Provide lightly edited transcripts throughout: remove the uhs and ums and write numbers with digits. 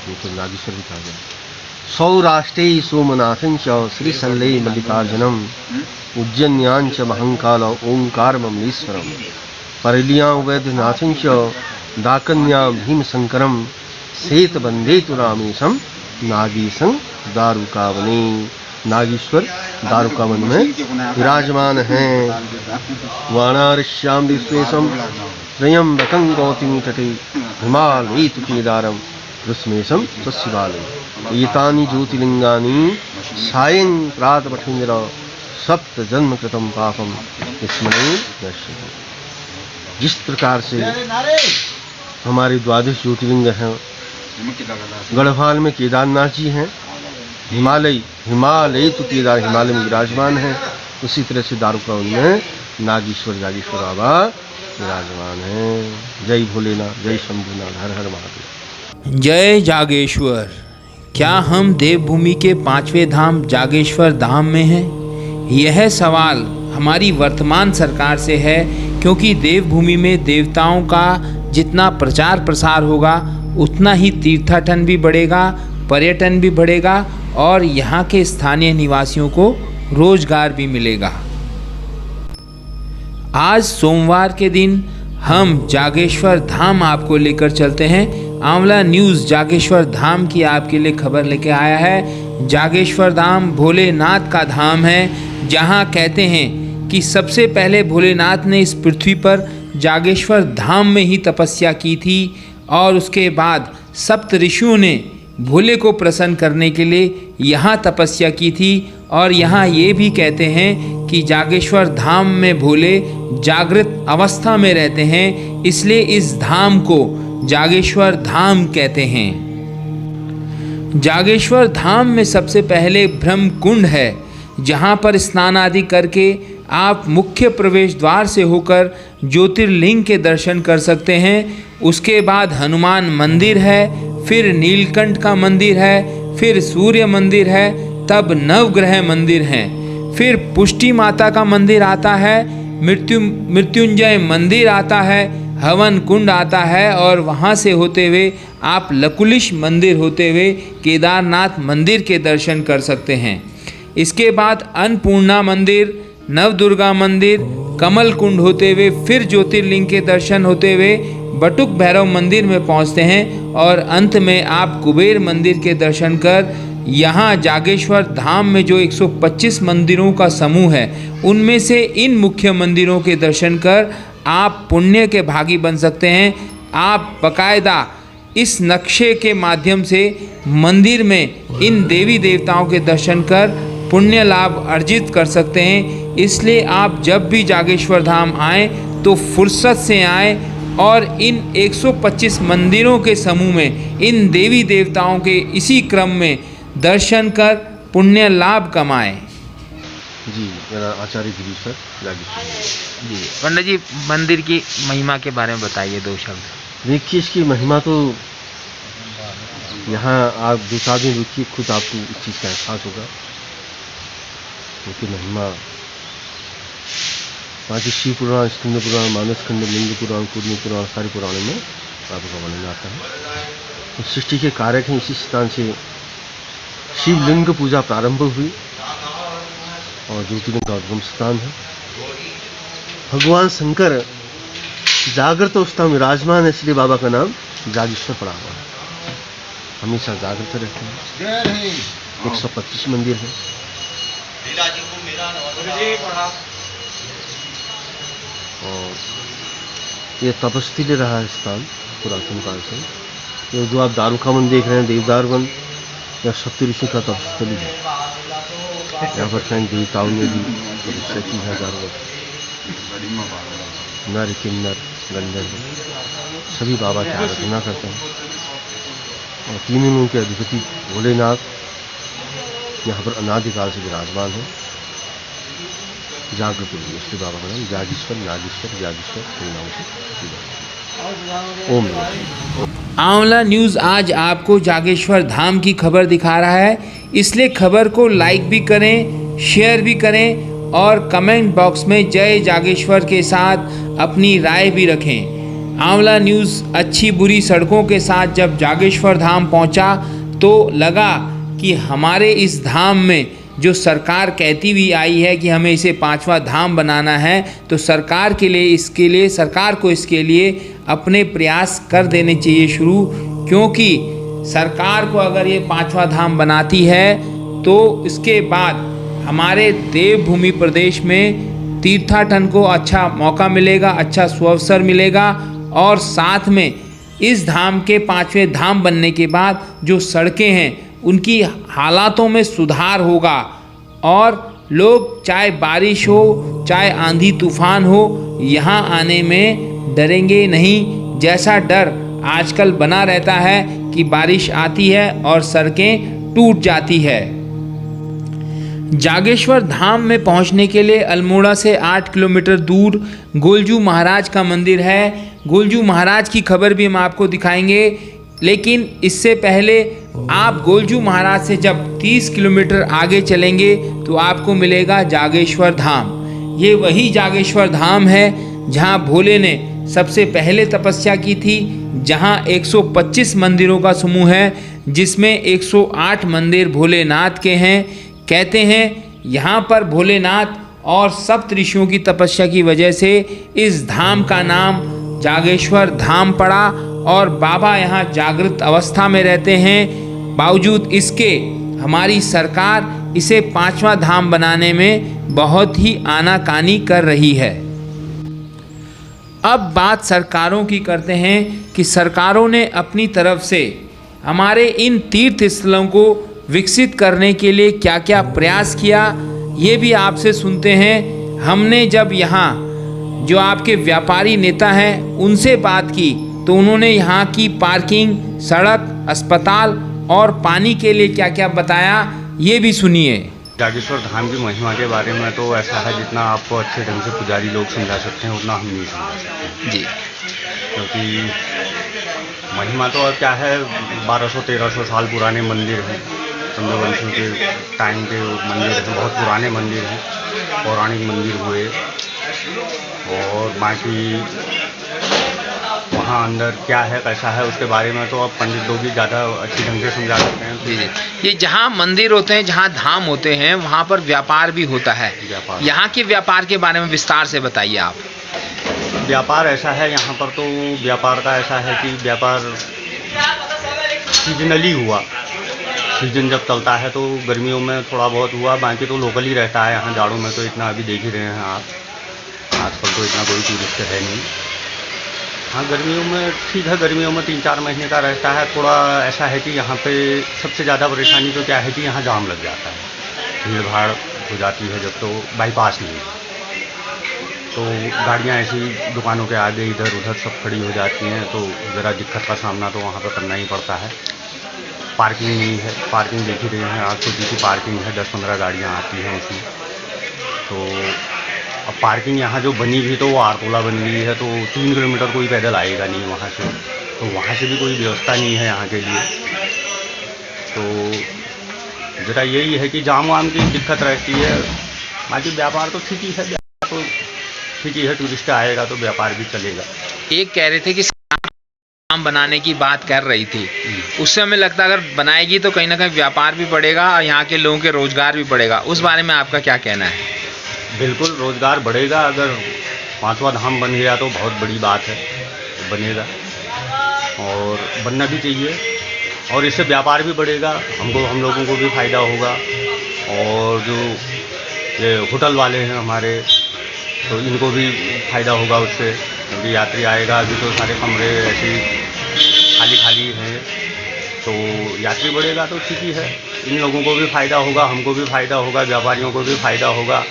ये तो नागेश्वर भी कहा गया। सौराष्ट्रे सोमनाथं च श्रीशैले मल्लिकार्जुनम उज्जन्यां च महंकाल ओंकारममलेश्वरम परलियां वैद्यनाथं च दाकन्यां भीमशंकरम श्वेतबंधे तु रामेशम नागेशं दारुकावने। नागेश्वर दारुकावन में विराजमान हैं। वाणारस्याम विश्वेशम त्र्यंबकं गौतमी तटे हिमालये तु केदारम ऋष्मेशं स्वशिवालयम् एतानि ज्योतिर्लिंगानि सायं प्रातपठेन्द्र सप्त जन्म कृतं पापम स्मरणेन नश्यति। जिस प्रकार से हमारे द्वादश ज्योतिर्लिंग हैं, गढ़वाल में केदारनाथ जी हैं, हिमालय तो केदार हिमालय में विराजमान है, उसी तरह से दारुकावन में नागेश्वर जागेश्वर बाबा विराजमान हैं। जय भोलेनाथ, जय शंभुनाथ, हर हर महादेव। जय जागेश्वर। क्या हम देवभूमि के 5वें धाम जागेश्वर धाम में हैं? यह सवाल हमारी वर्तमान सरकार से है, क्योंकि देवभूमि में देवताओं का जितना प्रचार प्रसार होगा उतना ही तीर्थाटन भी बढ़ेगा, पर्यटन भी बढ़ेगा और यहाँ के स्थानीय निवासियों को रोजगार भी मिलेगा। आज सोमवार के दिन हम जागेश्वर धाम आपको लेकर चलते हैं। आंवला न्यूज़ जागेश्वर धाम की आपके लिए खबर लेके आया है। जागेश्वर धाम भोलेनाथ का धाम है, जहाँ कहते हैं कि सबसे पहले भोलेनाथ ने इस पृथ्वी पर जागेश्वर धाम में ही तपस्या की थी और उसके बाद सप्त ऋषियों ने भोले को प्रसन्न करने के लिए यहाँ तपस्या की थी। और यहाँ ये भी कहते हैं कि जागेश्वर धाम में भोले जागृत अवस्था में रहते हैं, इसलिए इस धाम को जागेश्वर धाम कहते हैं। जागेश्वर धाम में सबसे पहले ब्रह्म कुंड है, जहाँ पर स्नान आदि करके आप मुख्य प्रवेश द्वार से होकर ज्योतिर्लिंग के दर्शन कर सकते हैं। उसके बाद हनुमान मंदिर है, फिर नीलकंठ का मंदिर है, फिर सूर्य मंदिर है, तब नवग्रह मंदिर हैं, फिर पुष्टि माता का मंदिर आता है, मृत्युंजय मंदिर आता है, हवन कुंड आता है और वहाँ से होते हुए आप लकुलिश मंदिर होते हुए केदारनाथ मंदिर के दर्शन कर सकते हैं। इसके बाद अन्नपूर्णा मंदिर, नवदुर्गा मंदिर, कमल कुंड होते हुए फिर ज्योतिर्लिंग के दर्शन होते हुए बटुक भैरव मंदिर में पहुंचते हैं और अंत में आप कुबेर मंदिर के दर्शन कर यहाँ जागेश्वर धाम में जो 125 मंदिरों का समूह है, उनमें से इन मुख्य मंदिरों के दर्शन कर आप पुण्य के भागी बन सकते हैं। आप बाकायदा इस नक्शे के माध्यम से मंदिर में इन देवी देवताओं के दर्शन कर पुण्य लाभ अर्जित कर सकते हैं। इसलिए आप जब भी जागेश्वर धाम आएँ तो फुर्सत से आएँ और इन 125 मंदिरों के समूह में इन देवी देवताओं के इसी क्रम में दर्शन कर पुण्य लाभ कमाएं। जी, मेरा आचार्य गिरीश्वर जागेश्वर। जी पंडित जी, मंदिर की महिमा के बारे में बताइए 2 शब्द। देखिए, इसकी महिमा तो यहाँ आप 2-4 दिन रुकिए, खुद आपको इस चीज़ का एहसास होगा। क्योंकि महिमा बाकी शिव पुराण, स्कंद पुराण, मानस खंड, लिंग पुराण, कूर्मी पुराण, सारे पुराणों में आपका वर्णन आता है। तो सृष्टि के कारक हैं, इसी स्थान से शिवलिंग पूजा प्रारंभ हुई और ज्योतिर्लिंग का उद्गम स्थान है। भगवान शंकर जागृत अवस्था में विराजमान है, इसलिए बाबा का नाम जागेश्वर पड़ा हुआ है। हमेशा जागृत रहते हैं। 125 मंदिर है। और ये तपस्थली रहा है स्थान पुरातन काल से। ये जो आप दारुकावन देख रहे हैं, देवदारवन या सप्त ऋषि का तपस्थली है। यहाँ पर कहीं देवताओं ने भी तपस्या की है। नर किन्नर गंधर्व सभी बाबा की आराधना करते हैं और तीनों के अधिपति भोलेनाथ यहाँ पर अनादिकाल से विराजमान है। जागृत श्री बाबा का नाम जागेश्वर, नागेश्वर, जागेश्वर के नाम से। ओम नमः। आंवला न्यूज़ आज आपको जागेश्वर धाम की खबर दिखा रहा है, इसलिए खबर को लाइक भी करें, शेयर भी करें और कमेंट बॉक्स में जय जागेश्वर के साथ अपनी राय भी रखें। आंवला न्यूज़ अच्छी बुरी सड़कों के साथ जब जागेश्वर धाम पहुंचा तो लगा कि हमारे इस धाम में जो सरकार कहती हुई आई है कि हमें इसे 5वां धाम बनाना है, तो सरकार को इसके लिए अपने प्रयास कर देने चाहिए शुरू, क्योंकि सरकार को अगर ये 5वां धाम बनाती है तो इसके बाद हमारे देवभूमि प्रदेश में तीर्थाटन को अच्छा मौका मिलेगा, अच्छा सुअवसर मिलेगा, और साथ में इस धाम के 5वें धाम बनने के बाद जो सड़कें हैं उनकी हालातों में सुधार होगा और लोग चाहे बारिश हो चाहे आंधी तूफान हो यहाँ आने में डरेंगे नहीं, जैसा डर आजकल बना रहता है कि बारिश आती है और सड़कें टूट जाती है। जागेश्वर धाम में पहुंचने के लिए अल्मोड़ा से 8 किलोमीटर दूर गोलजू महाराज का मंदिर है। गोलजू महाराज की खबर भी हम आपको दिखाएंगे, लेकिन इससे पहले आप गोलजू महाराज से जब 30 किलोमीटर आगे चलेंगे तो आपको मिलेगा जागेश्वर धाम। ये वही जागेश्वर धाम है जहां भोले ने सबसे पहले तपस्या की थी, जहां 125 मंदिरों का समूह है, जिसमें 108 मंदिर भोलेनाथ के हैं। कहते हैं यहाँ पर भोलेनाथ और सप्त ऋषियों की तपस्या की वजह से इस धाम का नाम जागेश्वर धाम पड़ा और बाबा यहाँ जागृत अवस्था में रहते हैं। बावजूद इसके हमारी सरकार इसे 5वां धाम बनाने में बहुत ही आनाकानी कर रही है। अब बात सरकारों की करते हैं कि सरकारों ने अपनी तरफ से हमारे इन तीर्थ स्थलों को विकसित करने के लिए क्या क्या प्रयास किया, ये भी आपसे सुनते हैं। हमने जब यहाँ जो आपके व्यापारी नेता हैं उनसे बात की तो उन्होंने यहाँ की पार्किंग, सड़क, अस्पताल और पानी के लिए क्या क्या बताया, ये भी सुनिए। जागेश्वर धाम की महिमा के बारे में तो ऐसा है, जितना आपको अच्छे ढंग से पुजारी लोग समझा सकते हैं उतना हम नहीं समझा सकते जी, क्योंकि महिमा तो अब क्या है, 1200-1300 साल पुराने मंदिर हैं, चंद्रवंशियों के टाइम के मंदिर हैं, बहुत पुराने मंदिर हैं, पौराणिक मंदिर हुए। और बाकी वहाँ अंदर क्या है कैसा है उसके बारे में तो अब पंडित लोग ही ज़्यादा अच्छी ढंग से समझा सकते हैं। जी जी। ये जहाँ मंदिर होते हैं, जहाँ धाम होते हैं, वहाँ पर व्यापार भी होता है। यहाँ के व्यापार के बारे में विस्तार से बताइए आप। व्यापार ऐसा है यहाँ पर, तो व्यापार का ऐसा है कि व्यापार सीजनली हुआ, सीजन जब चलता है तो गर्मियों में थोड़ा बहुत हुआ, बाकी तो लोकल ही रहता है। यहाँ जाड़ों में तो इतना अभी देख ही रहे हैं आप, आजकल तो इतना कोई टूरिस्ट है नहीं। हाँ, गर्मियों में ठीक है, गर्मियों में 3-4 महीने का रहता है। थोड़ा ऐसा है कि यहाँ पे सबसे ज़्यादा परेशानी तो क्या है कि यहाँ जाम लग जाता है, भीड़ भाड़ हो जाती है जब, तो बाईपास नहीं है तो गाड़ियाँ ऐसी दुकानों के आगे इधर उधर सब खड़ी हो जाती हैं, तो ज़रा दिक्कत का सामना तो वहाँ पर करना ही पड़ता है। पार्किंग नहीं है, पार्किंग देख ही रहे हैं आप, छोटी सी पार्किंग है, 10-15 गाड़ियाँ आती हैं उसमें। तो अब पार्किंग यहाँ जो बनी भी तो वो आरकोला बन गई है, तो 3 किलोमीटर कोई पैदल आएगा नहीं वहाँ से, तो वहाँ से भी कोई व्यवस्था नहीं है यहाँ के लिए। तो ज़रा यही है कि जाम वाम की दिक्कत रहती है। बाकी व्यापार तो ठीक ही है, व्यापार तो ठीक ही है, टूरिस्ट आएगा तो व्यापार भी चलेगा। एक कह रहे थे कि धाम बनाने की बात कर रही थी, उससे हमें लगता है अगर बनाएगी तो कहीं ना कहीं व्यापार भी बढ़ेगा और यहाँ के लोगों के रोजगार भी बढ़ेगा। उस बारे में आपका क्या कहना है? बिल्कुल रोज़गार बढ़ेगा, अगर 5वां धाम बन गया तो बहुत बड़ी बात है, बनेगा और बनना भी चाहिए, और इससे व्यापार भी बढ़ेगा, हम लोगों को भी फ़ायदा होगा। और जो ये होटल वाले हैं हमारे, तो इनको भी फ़ायदा होगा उससे, क्योंकि यात्री आएगा। अभी तो सारे कमरे ऐसे खाली हैं, तो यात्री बढ़ेगा तो ठीक ही है, इन लोगों को भी फ़ायदा होगा, हमको भी फ़ायदा होगा, व्यापारियों को भी फ़ायदा होगा।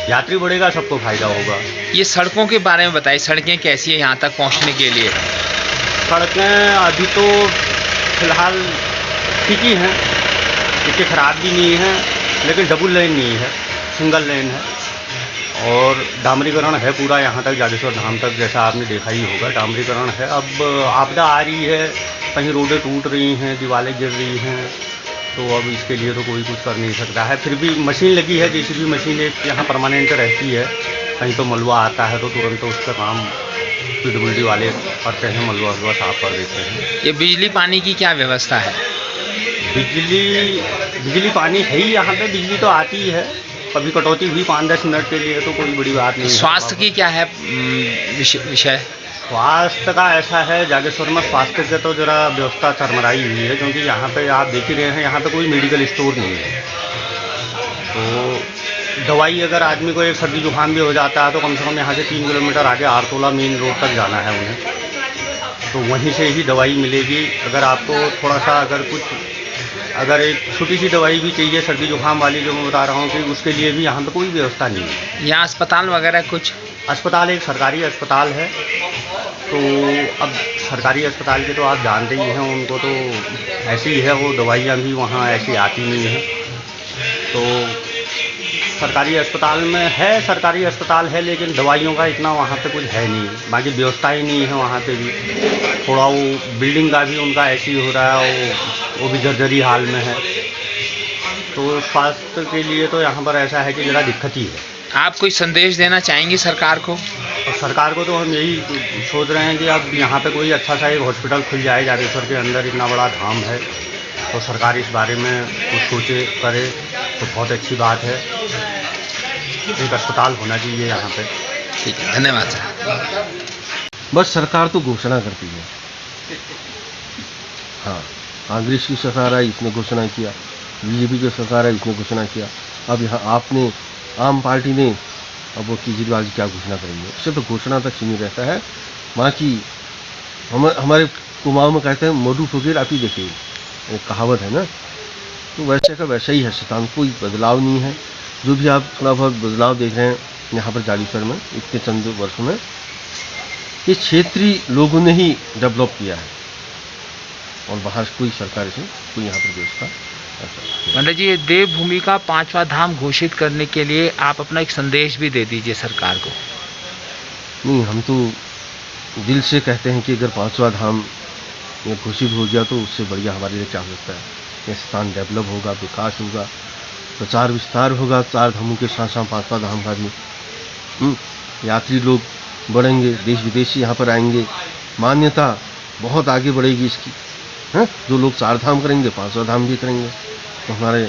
यात्री बढ़ेगा, सबको फ़ायदा होगा। ये सड़कों के बारे में बताइए, सड़कें कैसी है यहाँ तक पहुँचने के लिए? सड़कें अभी तो फ़िलहाल ठीक ही हैं, इतनी ख़राब भी नहीं है, लेकिन डबल लेन नहीं है, सिंगल लेन है। और डामरीकरण है पूरा यहाँ तक, जागेश्वर धाम तक, जैसा आपने देखा ही होगा, डामरीकरण है। अब आपदा आ रही है, कहीं रोडें टूट रही हैं, दीवारें गिर रही हैं, तो अब इसके लिए तो कोई कुछ कर नहीं सकता है। फिर भी मशीन लगी है, जेसीबी मशीन एक यहाँ परमानेंट रहती है, कहीं तो मलबा आता है तो तुरंत तो उसका काम PWD वाले करते हैं, मलबा वलबा साफ कर देते हैं। ये बिजली पानी की क्या व्यवस्था है? बिजली पानी है ही यहाँ पे, बिजली तो आती ही है, कभी कटौती हुई 5-10 मिनट के लिए तो कोई बड़ी बात नहीं है। स्वास्थ्य की क्या है विषय? स्वास्थ्य का ऐसा है, जागेश्वर में स्वास्थ्य की तो ज़रा व्यवस्था चरमराई हुई है, क्योंकि यहाँ पे आप देख ही रहे हैं, यहाँ पे कोई मेडिकल स्टोर नहीं है। तो दवाई अगर आदमी को एक सर्दी जुकाम भी हो जाता है तो कम से कम यहाँ से 3 किलोमीटर आगे आरतोला मेन रोड तक जाना है उन्हें, तो वहीं से ही दवाई मिलेगी। अगर आपको थोड़ा सा अगर एक छोटी सी दवाई भी चाहिए सर्दी जुकाम वाली, जो मैं बता रहा हूँ, कि उसके लिए भी यहाँ पे कोई व्यवस्था नहीं है। यहाँ अस्पताल वगैरह कुछ? अस्पताल एक सरकारी अस्पताल है, तो अब सरकारी अस्पताल के तो आप जानते ही हैं, उनको तो ऐसी ही है, वो दवाइयाँ भी वहाँ ऐसी आती नहीं हैं। तो सरकारी अस्पताल है लेकिन दवाइयों का इतना वहाँ पे कुछ है नहीं, बाकी व्यवस्था ही नहीं है वहाँ पे भी। थोड़ा वो बिल्डिंग का भी उनका ऐसे ही हो रहा है, वो भी जर्जरी हाल में है। तो स्वास्थ्य के लिए तो यहाँ पर ऐसा है कि ज़रा दिक्कत ही है। आप कोई संदेश देना चाहेंगे सरकार को? और सरकार को तो हम यही सोच रहे हैं कि अब यहाँ पे कोई अच्छा सा एक हॉस्पिटल खुल जाए, जागेश्वर के अंदर इतना बड़ा धाम है, तो सरकार इस बारे में कुछ सोचे करे तो बहुत अच्छी बात है। एक अस्पताल होना चाहिए यहाँ पे। ठीक है, धन्यवाद सर। बस सरकार तो घोषणा करती है। हाँ, कांग्रेस की सरकार आई, इसने घोषणा किया, बीजेपी की सरकार आई, इसने घोषणा किया। अब यहाँ आपने, आम पार्टी ने, अब वो केजरीवाल जी क्या घोषणा करेंगे? सिर्फ घोषणा तक सीमित रहता है। बाकी हमारे कुमाऊं में कहते हैं मधु फकीर आप ही देखिए, एक कहावत है ना, तो वैसे का वैसा ही है शैतान, कोई बदलाव नहीं है। जो भी आप थोड़ा बहुत बदलाव देख रहे हैं यहाँ पर जागेश्वर में इतने चंद वर्ष में, ये क्षेत्रीय लोगों ने ही डेवलप किया है, और बाहर कोई सरकार से कोई यहाँ पर व्यवस्था। पंडित जी, देवभूमि का 5वां धाम घोषित करने के लिए आप अपना एक संदेश भी दे दीजिए सरकार को। नहीं, हम तो दिल से कहते हैं कि अगर 5वां धाम ये घोषित हो गया तो उससे बढ़िया हमारे लिए क्या हो सकता है। ये स्थान डेवलप होगा, विकास होगा, प्रचार विस्तार होगा 4 धामों के साथ साथ 5वां धाम का भी। यात्री लोग बढ़ेंगे, देश विदेशी यहाँ पर आएंगे, मान्यता बहुत आगे बढ़ेगी इसकी। हैं, जो लोग 4 धाम करेंगे 5वां धाम भी करेंगे। तो हमारे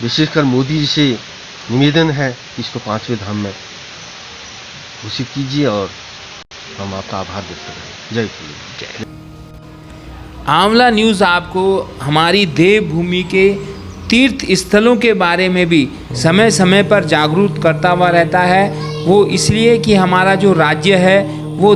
विशेषकर मोदी जी से निवेदन है कि इसको 5वें धाम में घोषित कीजिए, और हम आपका आभार व्यक्त करें। जय श्री राम। आंवला न्यूज़ आपको हमारी देवभूमि के तीर्थ स्थलों के बारे में भी समय समय पर जागरूक करता हुआ रहता है। वो इसलिए कि हमारा जो राज्य है वो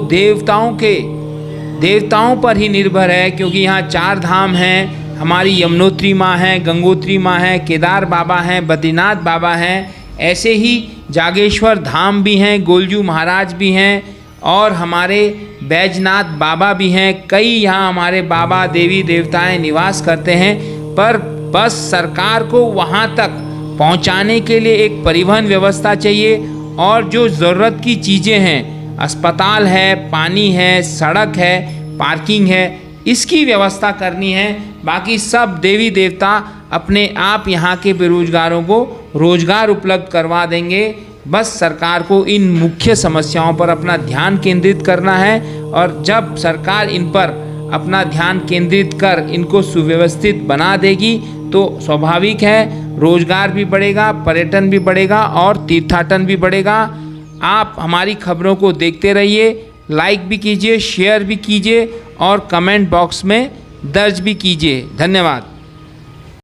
देवताओं पर ही निर्भर है, क्योंकि यहाँ 4 धाम हैं। हमारी यमुनोत्री माँ हैं, गंगोत्री माँ हैं, केदार बाबा हैं, बद्रीनाथ बाबा हैं, ऐसे ही जागेश्वर धाम भी हैं, गोलजू महाराज भी हैं, और हमारे बैजनाथ बाबा भी हैं। कई यहाँ हमारे बाबा देवी देवताएं निवास करते हैं, पर बस सरकार को वहाँ तक पहुँचाने के लिए एक परिवहन व्यवस्था चाहिए, और जो ज़रूरत की चीज़ें हैं, अस्पताल है, पानी है, सड़क है, पार्किंग है, इसकी व्यवस्था करनी है। बाकी सब देवी देवता अपने आप यहाँ के बेरोजगारों को रोजगार उपलब्ध करवा देंगे। बस सरकार को इन मुख्य समस्याओं पर अपना ध्यान केंद्रित करना है, और जब सरकार इन पर अपना ध्यान केंद्रित कर इनको सुव्यवस्थित बना देगी तो स्वाभाविक है रोजगार भी बढ़ेगा, पर्यटन भी बढ़ेगा और तीर्थाटन भी बढ़ेगा। आप हमारी खबरों को देखते रहिए, लाइक भी कीजिए, शेयर भी कीजिए और कमेंट बॉक्स में दर्ज भी कीजिए। धन्यवाद।